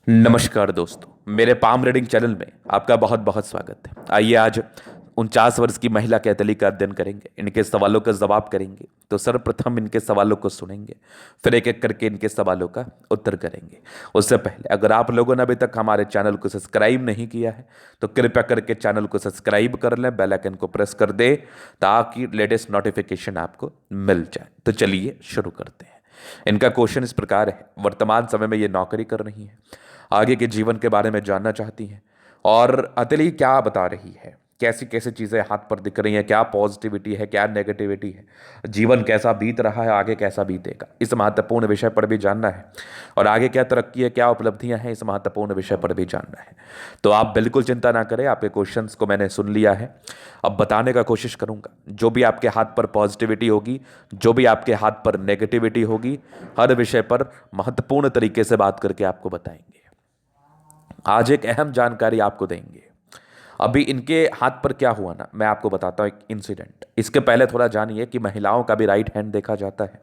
नमस्कार दोस्तों, मेरे पाम रीडिंग चैनल में आपका बहुत बहुत स्वागत है। आइए आज 49 वर्ष की महिला कैथली का अध्ययन करेंगे, इनके सवालों का जवाब करेंगे। तो सर्वप्रथम इनके सवालों को सुनेंगे, फिर एक एक करके इनके सवालों का उत्तर करेंगे। उससे पहले अगर आप लोगों ने अभी तक हमारे चैनल को सब्सक्राइब नहीं किया है तो कृपया करके चैनल को सब्सक्राइब कर लें, बेल आइकन को प्रेस कर दे ताकि लेटेस्ट नोटिफिकेशन आपको मिल जाए। तो चलिए शुरू करते हैं। इनका क्वेश्चन इस प्रकार है, वर्तमान समय में ये नौकरी कर रही है, आगे के जीवन के बारे में जानना चाहती हैं और अतली क्या बता रही है, कैसी कैसी चीज़ें हाथ पर दिख रही हैं, क्या पॉजिटिविटी है, क्या नेगेटिविटी है, जीवन कैसा बीत रहा है, आगे कैसा बीतेगा, इस महत्वपूर्ण विषय पर भी जानना है। और आगे क्या तरक्की है, क्या उपलब्धियां हैं, इस महत्वपूर्ण विषय पर भी जानना है। तो आप बिल्कुल चिंता ना करें, आपके क्वेश्चंस को मैंने सुन लिया है। अब बताने का कोशिश करूंगा, जो भी आपके हाथ पर पॉजिटिविटी होगी, जो भी आपके हाथ पर नेगेटिविटी होगी, हर विषय पर महत्वपूर्ण तरीके से बात करके आपको बताएंगे। आज एक अहम जानकारी आपको देंगे। अभी इनके हाथ पर क्या हुआ ना, मैं आपको बताता हूँ एक इंसिडेंट। इसके पहले थोड़ा जानिए कि महिलाओं का भी राइट हैंड देखा जाता है,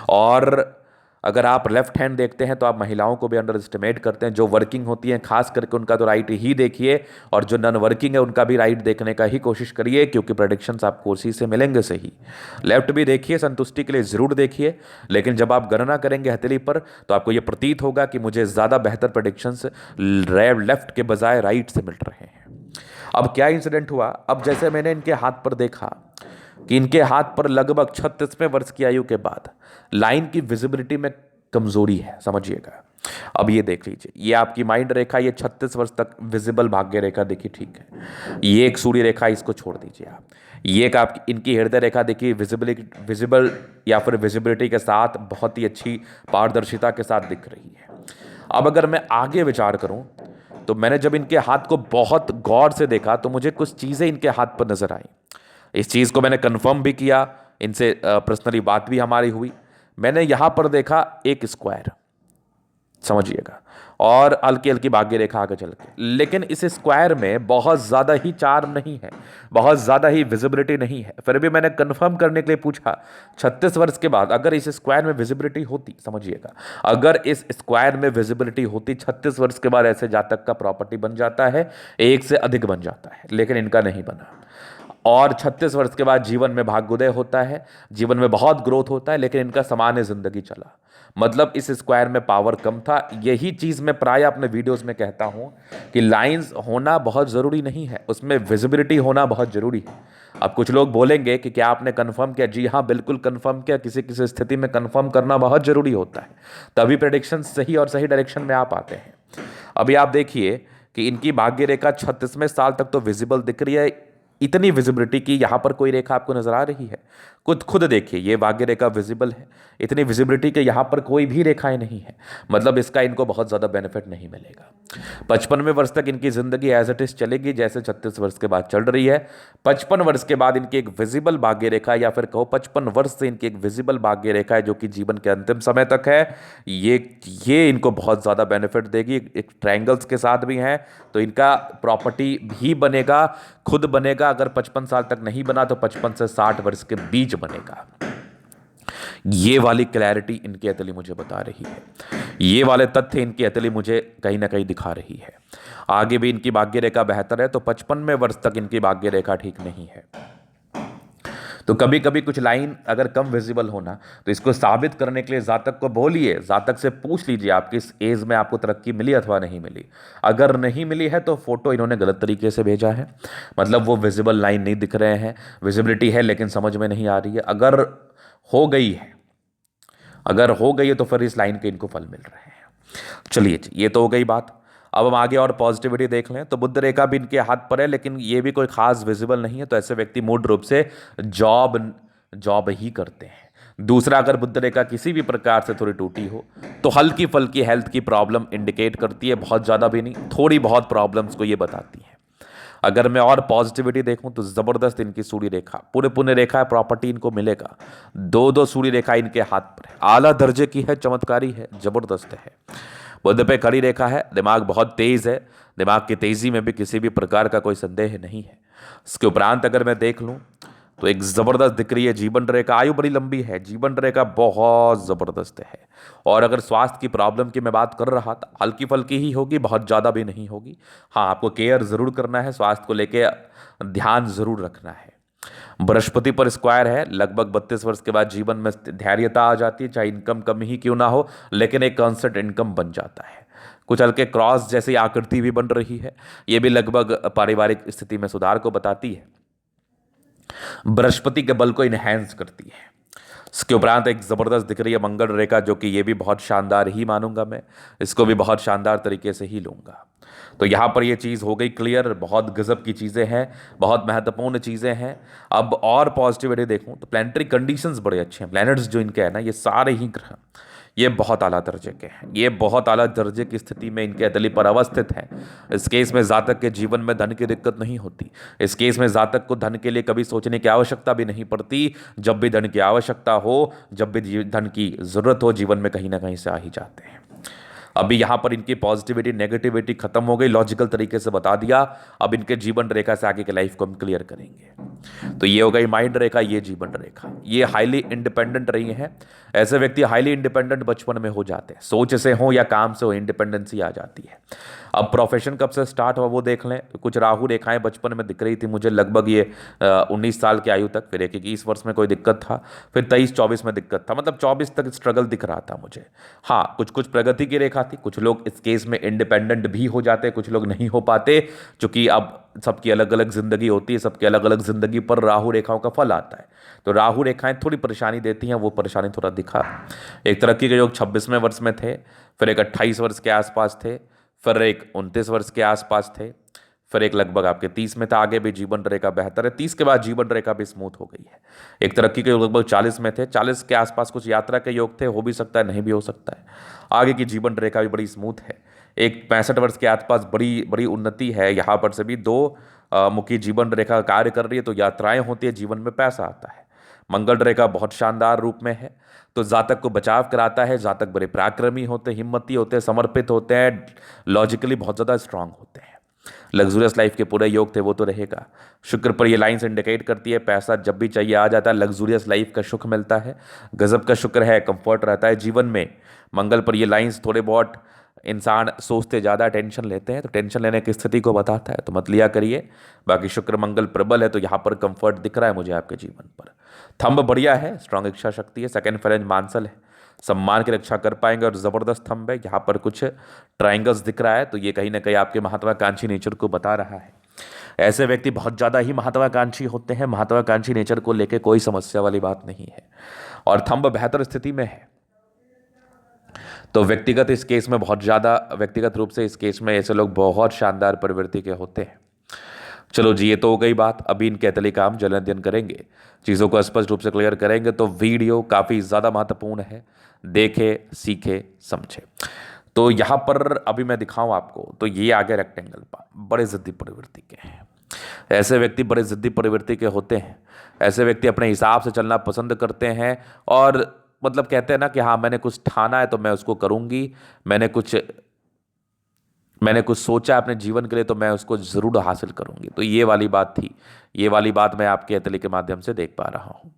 और अगर आप लेफ्ट हैंड देखते हैं तो आप महिलाओं को भी अंडर एस्टिमेट करते हैं। जो वर्किंग होती हैं खास करके उनका तो राइट ही देखिए, और जो नॉन वर्किंग है उनका भी राइट देखने का ही कोशिश करिए, क्योंकि प्रेडिक्शंस आपको उसी से मिलेंगे सही। लेफ्ट भी देखिए, संतुष्टि के लिए जरूर देखिए, लेकिन जब आप गणना करेंगे हथेली पर तो आपको यह प्रतीत होगा कि मुझे ज़्यादा बेहतर प्रेडिक्शंस लेफ्ट के बजाय राइट से मिल रहे हैं। अब क्या इंसिडेंट हुआ, अब जैसे मैंने इनके हाथ पर देखा कि इनके हाथ पर लगभग 36वें वर्ष की आयु के बाद लाइन की विजिबिलिटी में कमजोरी है, समझिएगा। अब ये देख लीजिए, ये आपकी माइंड रेखा, ये 36 वर्ष तक विजिबल भाग्य रेखा देखिए, ठीक है। ये एक सूर्य रेखा, इसको छोड़ दीजिए आप। ये एक आपकी इनकी हृदय रेखा देखिए, विजिबल या फिर विजिबिलिटी के साथ बहुत ही अच्छी पारदर्शिता के साथ दिख रही है। अब अगर मैं आगे विचार करूं तो मैंने जब इनके हाथ को बहुत गौर से देखा तो मुझे कुछ चीज़ें इनके हाथ पर नजर आई। इस चीज़ को मैंने कंफर्म भी किया, इनसे पर्सनली बात भी हमारी हुई। मैंने यहां पर देखा एक स्क्वायर, समझिएगा, और हल्की हल्की भाग्य रेखा आगे चल के, लेकिन इस स्क्वायर में बहुत ज़्यादा ही चार्म नहीं है, बहुत ज़्यादा ही विजिबिलिटी नहीं है। फिर भी मैंने कंफर्म करने के लिए पूछा, 36 वर्ष के बाद अगर इस स्क्वायर में विजिबिलिटी होती, समझिएगा, अगर इस स्क्वायर में विजिबिलिटी होती 36 वर्ष के बाद ऐसे जातक का प्रॉपर्टी बन जाता है, एक से अधिक बन जाता है, लेकिन इनका नहीं बना। और 36 वर्ष के बाद जीवन में भाग्योदय होता है, जीवन में बहुत ग्रोथ होता है, लेकिन इनका सामान्य जिंदगी चला। मतलब इस स्क्वायर में पावर कम था। यही चीज़ मैं प्राय अपने वीडियोस में कहता हूं कि लाइंस होना बहुत ज़रूरी नहीं है, उसमें विजिबिलिटी होना बहुत ज़रूरी है। अब कुछ लोग बोलेंगे कि क्या आपने कंफर्म किया? जी हाँ, बिल्कुल कंफर्म किया। किसी किसी स्थिति में कंफर्म करना बहुत ज़रूरी होता है, तभी प्रेडिक्शन सही और सही डायरेक्शन में आ पाते हैं। अभी आप देखिए कि इनकी भाग्य रेखा 36वें साल तक तो विजिबल दिख रही है, इतनी विजिबिलिटी की यहां पर कोई रेखा आपको नजर आ रही है? खुद देखिए, ये भाग्य रेखा विजिबल है, इतनी विजिबिलिटी के यहां पर कोई भी रेखाएं नहीं है। मतलब इसका इनको बहुत ज्यादा बेनिफिट नहीं मिलेगा। 55वें वर्ष तक इनकी जिंदगी एज इट इज चलेगी जैसे 36 वर्ष के बाद चल रही है। 55 वर्ष के बाद इनकी एक विजिबल भाग्य रेखा, या फिर कहो 55 वर्ष से इनकी एक विजिबल भाग्य रेखा है, जो कि जीवन के अंतिम समय तक है। ये इनको बहुत ज्यादा बेनिफिट देगी। एक ट्रायंगल्स के साथ भी हैं, तो इनका प्रॉपर्टी भी बनेगा, खुद बनेगा। अगर 55 साल तक नहीं बना तो 55 से 60 वर्ष के बीच बनेगा। ये वाली क्लैरिटी इनकी अतली मुझे बता रही है, ये वाले तथ्य इनकी अतली मुझे कहीं ना कहीं दिखा रही है। आगे भी इनकी भाग्य रेखा बेहतर है, तो 55वें वर्ष तक इनकी भाग्य रेखा ठीक नहीं है। तो कभी कभी कुछ लाइन अगर कम विजिबल होना, तो इसको साबित करने के लिए जातक को बोलिए, जातक से पूछ लीजिए आप किस एज में आपको तरक्की मिली अथवा नहीं मिली। अगर नहीं मिली है तो फोटो इन्होंने गलत तरीके से भेजा है, मतलब वो विजिबल लाइन नहीं दिख रहे हैं, विजिबिलिटी है लेकिन समझ में नहीं आ रही है। हो गई है अगर हो गई है तो फिर इस लाइन के इनको फल मिल रहे हैं। चलिए जी, ये तो हो गई बात। अब हम आगे और पॉजिटिविटी देख लें तो बुध रेखा भी इनके हाथ पर है, लेकिन ये भी कोई खास विजिबल नहीं है। तो ऐसे व्यक्ति मूल रूप से जॉब जॉब ही करते हैं। दूसरा, अगर बुध रेखा किसी भी प्रकार से थोड़ी टूटी हो तो हल्की फुल्की हेल्थ की प्रॉब्लम इंडिकेट करती है, बहुत ज़्यादा भी नहीं, थोड़ी बहुत प्रॉब्लम्स को ये बताती है। अगर मैं और पॉजिटिविटी देखूं तो जबरदस्त इनकी सूर्य रेखा, पूरे पुण्य रेखा है, प्रॉपर्टी इनको मिलेगा। दो दो सूर्य रेखा इनके हाथ पर है, आला दर्जे की है, चमत्कारी है, जबरदस्त है। बुध पे खड़ी रेखा है, दिमाग बहुत तेज है, दिमाग की तेजी में भी किसी भी प्रकार का कोई संदेह नहीं है। इसके उपरांत अगर मैं देख लूं तो एक जबरदस्त दिख रही है जीवन रेखा, आयु बड़ी लंबी है, जीवन रेखा बहुत जबरदस्त है। और अगर स्वास्थ्य की प्रॉब्लम की मैं बात कर रहा था, हल्की फुल्की ही होगी, बहुत ज्यादा भी नहीं होगी। हाँ, आपको केयर जरूर करना है, स्वास्थ्य को लेके ध्यान जरूर रखना है। बृहस्पति पर स्क्वायर है, लगभग 32 वर्ष के बाद जीवन में धैर्यता आ जाती है, चाहे इनकम कम ही क्यों ना हो, लेकिन एक कांस्टेंट इनकम बन जाता है। कुछ हल्के क्रॉस जैसी आकृति भी बन रही है, ये भी लगभग पारिवारिक स्थिति में सुधार को बताती है, बृहस्पति के बल को इनहेंस करती है। इसके उपरांत एक जबरदस्त दिख रही है मंगल रेखा, जो कि ये भी बहुत शानदार ही मानूंगा मैं, इसको भी बहुत शानदार तरीके से ही लूंगा। तो यहां पर ये चीज हो गई क्लियर, बहुत गजब की चीजें हैं, बहुत महत्वपूर्ण चीजें हैं। अब और पॉजिटिविटी देखूं तो प्लैनेटरी कंडीशंस बड़े अच्छे हैं, प्लैनेट्स जो इनके हैं ना, ये सारे ही ग्रह ये बहुत आला दर्जे के हैं, ये बहुत आला दर्जे की स्थिति में इनके अतली पर अवस्थित हैं। इस केस में जातक के जीवन में धन की दिक्कत नहीं होती, इस केस में जातक को धन के लिए कभी सोचने की आवश्यकता भी नहीं पड़ती। जब भी धन की आवश्यकता हो, जब भी धन की जरूरत हो, जीवन में कहीं ना कहीं से आ ही जाते हैं। अभी यहां पर इनकी पॉजिटिविटी नेगेटिविटी खत्म हो गई, लॉजिकल तरीके से बता दिया। अब इनके जीवन रेखा से आगे के लाइफ को हम क्लियर करेंगे। तो ये हो गई माइंड रेखा, ये जीवन रेखा, ये हाईली इंडिपेंडेंट रही है। ऐसे व्यक्ति हाईली इंडिपेंडेंट बचपन में हो जाते हैं, सोच से हो या काम से हो, इंडिपेंडेंसी आ जाती है। अब प्रोफेशन कब से स्टार्ट हुआ वो देख लें। कुछ राहु रेखाएं बचपन में दिख रही थी मुझे, लगभग ये 19 साल की आयु तक, फिर 21 वर्ष में कोई दिक्कत था, फिर 23-24 में दिक्कत था, मतलब 24 तक स्ट्रगल दिख रहा था मुझे। हाँ, कुछ कुछ प्रगति की रेखा थी, कुछ लोग इस केस में इंडिपेंडेंट भी हो जाते, कुछ लोग नहीं हो पाते, क्योंकि अब सबकी अलग अलग जिंदगी होती है, सबकी अलग अलग जिंदगी पर राहु रेखाओं का फल आता है। तो राहु रेखाएं थोड़ी परेशानी देती हैं, वो परेशानी थोड़ा दिखा। एक तरक्की के योग 26वें वर्ष में थे, फिर एक 28 वर्ष के आसपास थे, फिर एक 29 वर्ष के आसपास थे, फिर एक लगभग आपके 30 में था। आगे भी जीवन रेखा बेहतर है, 30 के बाद जीवन रेखा भी स्मूथ हो गई है। एक तरक्की के योग लगभग 40 में थे, 40 के आसपास कुछ यात्रा के योग थे, हो भी सकता है नहीं भी हो सकता है। आगे की जीवन रेखा भी बड़ी स्मूथ है। एक 65 वर्ष के आसपास बड़ी बड़ी उन्नति है, यहाँ पर से भी 2 मुखी जीवन रेखा कार्य कर रही है, तो यात्राएं होती है, जीवन में पैसा आता है। मंगल रेखा बहुत शानदार रूप में है, तो जातक को बचाव कराता है। जातक बड़े पराक्रमी होते हैं, हिम्मती होते हैं, समर्पित होते हैं, लॉजिकली बहुत ज़्यादा स्ट्रांग होते हैं। लग्जूरियस लाइफ के पूरे योग थे वो तो रहेगा। शुक्र पर ये लाइन्स इंडिकेट करती है पैसा जब भी चाहिए आ जाता है, लग्जूरियस लाइफ का सुख मिलता है, गजब का शुक्र है, कंफर्ट रहता है जीवन में। मंगल पर ये लाइन्स थोड़े बहुत इंसान सोचते ज़्यादा टेंशन लेते हैं, तो टेंशन लेने की स्थिति को बताता है, तो मत लिया करिए। बाकी शुक्र मंगल प्रबल है, तो यहाँ पर कंफर्ट दिख रहा है मुझे आपके जीवन पर। थंब बढ़िया है, स्ट्रांग इच्छा शक्ति है, सेकंड फेरेंज मानसल है, सम्मान की रक्षा कर पाएंगे, और जबरदस्त थंब है। यहाँ पर कुछ ट्राइंगल्स दिख रहा है, तो ये कहीं ना कहीं आपके महत्वाकांक्षी नेचर को बता रहा है। ऐसे व्यक्ति बहुत ज़्यादा ही महत्वाकांक्षी होते हैं, महत्वाकांक्षी नेचर को लेकर कोई समस्या वाली बात नहीं है, और थंब बेहतर स्थिति में है। तो व्यक्तिगत इस केस में बहुत ज़्यादा, व्यक्तिगत रूप से इस केस में ऐसे लोग बहुत शानदार प्रवृत्ति के होते हैं। चलो जी, ये तो हो गई बात। अभी इनके अतली का हम जल्द अध्ययन करेंगे, चीज़ों को स्पष्ट रूप से क्लियर करेंगे। तो वीडियो काफ़ी ज़्यादा महत्वपूर्ण है, देखे सीखे समझे। तो यहाँ पर अभी मैं दिखाऊं आपको, तो ये आगे रेक्टेंगल पर बड़े जिद्दी प्रवृत्ति के हैं। ऐसे व्यक्ति बड़े जिद्दी प्रवृत्ति के होते हैं। ऐसे व्यक्ति अपने हिसाब से चलना पसंद करते हैं, और मतलब कहते हैं ना कि हाँ, मैंने कुछ ठाना है तो मैं उसको करूँगी, मैंने कुछ सोचा अपने जीवन के लिए तो मैं उसको जरूर हासिल करूंगी। तो ये वाली बात थी, ये वाली बात मैं आपके अतली के माध्यम से देख पा रहा हूँ।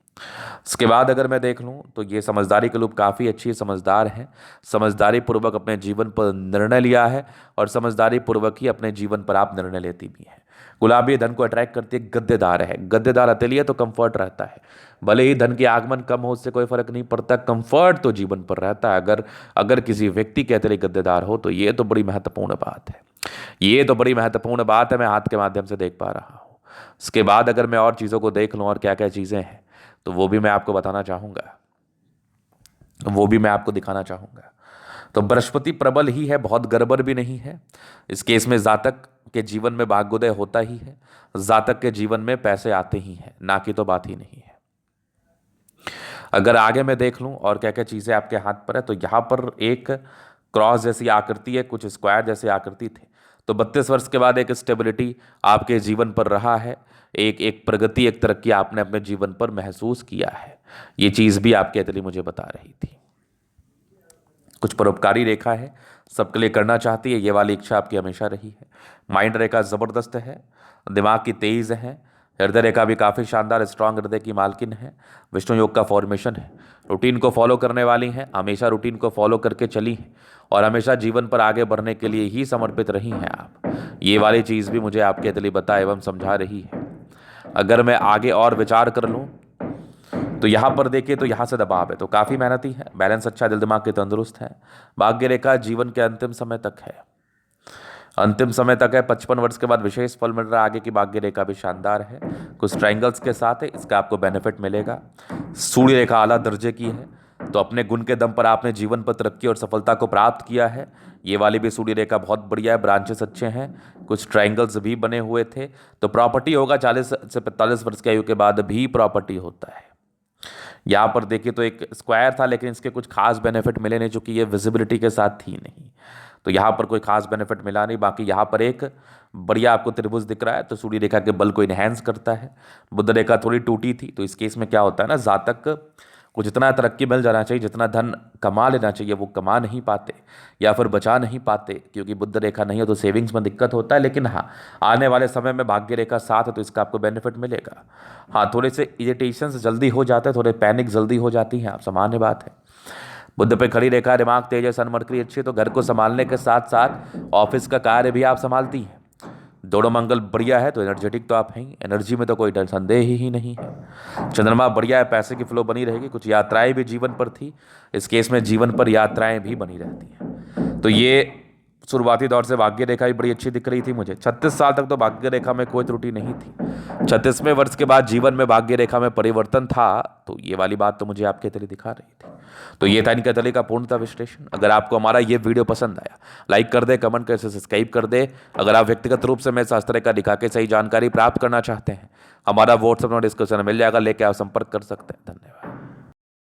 इसके बाद अगर मैं देख लूँ तो ये समझदारी के लोग काफ़ी अच्छी समझदार हैं, समझदारी पूर्वक अपने जीवन पर निर्णय लिया है, और समझदारी पूर्वक ही अपने जीवन पर आप निर्णय लेती भी हैं। गुलाबी धन को अट्रैक्ट करती है, गद्देदार है, गद्देदार अतली है तो कंफर्ट रहता है। भले ही धन के आगमन कम हो, उससे कोई फर्क नहीं पड़ता, कंफर्ट तो जीवन पर रहता है। अगर अगर किसी व्यक्ति के अतली गद्देदार हो तो ये तो बड़ी महत्वपूर्ण बात है, ये तो बड़ी महत्वपूर्ण बात है, मैं हाथ के माध्यम से देख पा रहा हूँ। उसके बाद अगर मैं और चीज़ों को देख लूँ और क्या क्या चीज़ें हैं, तो वो भी मैं आपको बताना चाहूँगा, वो भी मैं आपको दिखाना चाहूँगा। तो बृहस्पति प्रबल ही है, बहुत गड़बड़ भी नहीं है। इस केस में जातक के जीवन में भाग्योदय होता ही है, जातक के जीवन में पैसे आते ही हैं, ना कि तो बात ही नहीं है। अगर आगे मैं देख लूं और क्या क्या चीज़ें आपके हाथ पर है, तो यहाँ पर एक क्रॉस जैसी आकृति है, कुछ स्क्वायर जैसी आकृति थे। तो 32 वर्ष के बाद एक स्टेबिलिटी आपके जीवन पर रहा है, एक एक प्रगति, एक तरक्की आपने अपने जीवन पर महसूस किया है। ये चीज़ भी आपके अतली मुझे बता रही थी। कुछ परोपकारी रेखा है, सबके लिए करना चाहती है, ये वाली इच्छा आपकी हमेशा रही है। माइंड रेखा ज़बरदस्त है, दिमाग की तेज है, हृदय रेखा भी काफ़ी शानदार स्ट्रांग हृदय की मालकिन है, विष्णु योग का फॉर्मेशन है, रूटीन को फॉलो करने वाली हैं, हमेशा रूटीन को फॉलो करके चली हैं और हमेशा जीवन पर आगे बढ़ने के लिए ही समर्पित रही हैं आप। ये वाली चीज़ भी मुझे आपके लिए बता एवं समझा रही है। अगर मैं आगे और विचार कर लूँ तो यहाँ पर देखिए तो यहाँ से दबाव है, तो काफ़ी मेहनती है, बैलेंस अच्छा, दिल दिमाग के तंदुरुस्त है। भाग्य रेखा जीवन के अंतिम समय तक है, अंतिम समय तक है। 55 वर्ष के बाद विशेष फल मिल रहा है। आगे की भाग्य रेखा भी शानदार है, कुछ ट्रायंगल्स के साथ है, इसका आपको बेनिफिट मिलेगा। सूर्य रेखा आला दर्जे की है, तो अपने गुण के दम पर आपने जीवन पर तरक्की और सफलता को प्राप्त किया है। ये वाली भी सूर्य रेखा बहुत बढ़िया है, ब्रांचेस अच्छे हैं, कुछ ट्रायंगल्स भी बने हुए थे। तो प्रॉपर्टी होगा, 40 से 45 वर्ष की आयु के बाद भी प्रॉपर्टी होता है। यहाँ पर देखिए तो एक स्क्वायर था, लेकिन इसके कुछ खास बेनिफिट मिले नहीं, चूंकि ये विजिबिलिटी के साथ थी नहीं, तो यहाँ पर कोई खास बेनिफिट मिला नहीं। बाकी यहाँ पर एक बढ़िया आपको त्रिभुज दिख रहा है, तो सूर्य रेखा के बल को इनहेंस करता है। बुध रेखा थोड़ी टूटी थी, तो इस केस में क्या होता है ना, जातक को जितना तरक्की मिल जाना चाहिए, जितना धन कमा लेना चाहिए, वो कमा नहीं पाते या फिर बचा नहीं पाते, क्योंकि बुध रेखा नहीं है तो सेविंग्स में दिक्कत होता है। लेकिन हाँ, आने वाले समय में भाग्य रेखा साथ है, तो इसका आपको बेनिफिट मिलेगा। हाँ, थोड़े से इरिटेशंस जल्दी हो जाते हैं, थोड़े पैनिक जल्दी हो जाती हैं, आप सामान्य बात है। बुद्ध पे खड़ी रेखा, दिमाग तेज है, सन मरकरी अच्छी है, तो घर को संभालने के साथ साथ ऑफिस का कार्य भी आप संभालती हैं। दोनों मंगल बढ़िया है, तो एनर्जेटिक तो आप हैं ही, एनर्जी में तो कोई संदेह ही नहीं है। चंद्रमा बढ़िया है, पैसे की फ्लो बनी रहेगी, कुछ यात्राएं भी जीवन पर थी, इस केस में जीवन पर यात्राएं भी बनी रहती हैं। तो ये शुरुआती दौर से भाग्य रेखा भी बड़ी अच्छी दिख रही थी मुझे। 36 साल तक तो भाग्य रेखा में कोई त्रुटि नहीं थी, 36वें वर्ष के बाद जीवन में भाग्य रेखा में परिवर्तन था, तो ये वाली बात तो मुझे आपके तले दिखा रही थी। तो ये था इनके तले का पूर्णतः विश्लेषण। अगर आपको हमारा ये वीडियो पसंद आया, लाइक कर दे, कमेंट कर, सब्सक्राइब कर दे। अगर आप व्यक्तिगत रूप से मेरे शास्त्र का दिखा के सही जानकारी प्राप्त करना चाहते हैं, हमारा व्हाट्सएप नंबर डिस्क्रिप्शन में मिल जाएगा, लेके आप संपर्क कर सकते हैं। धन्यवाद।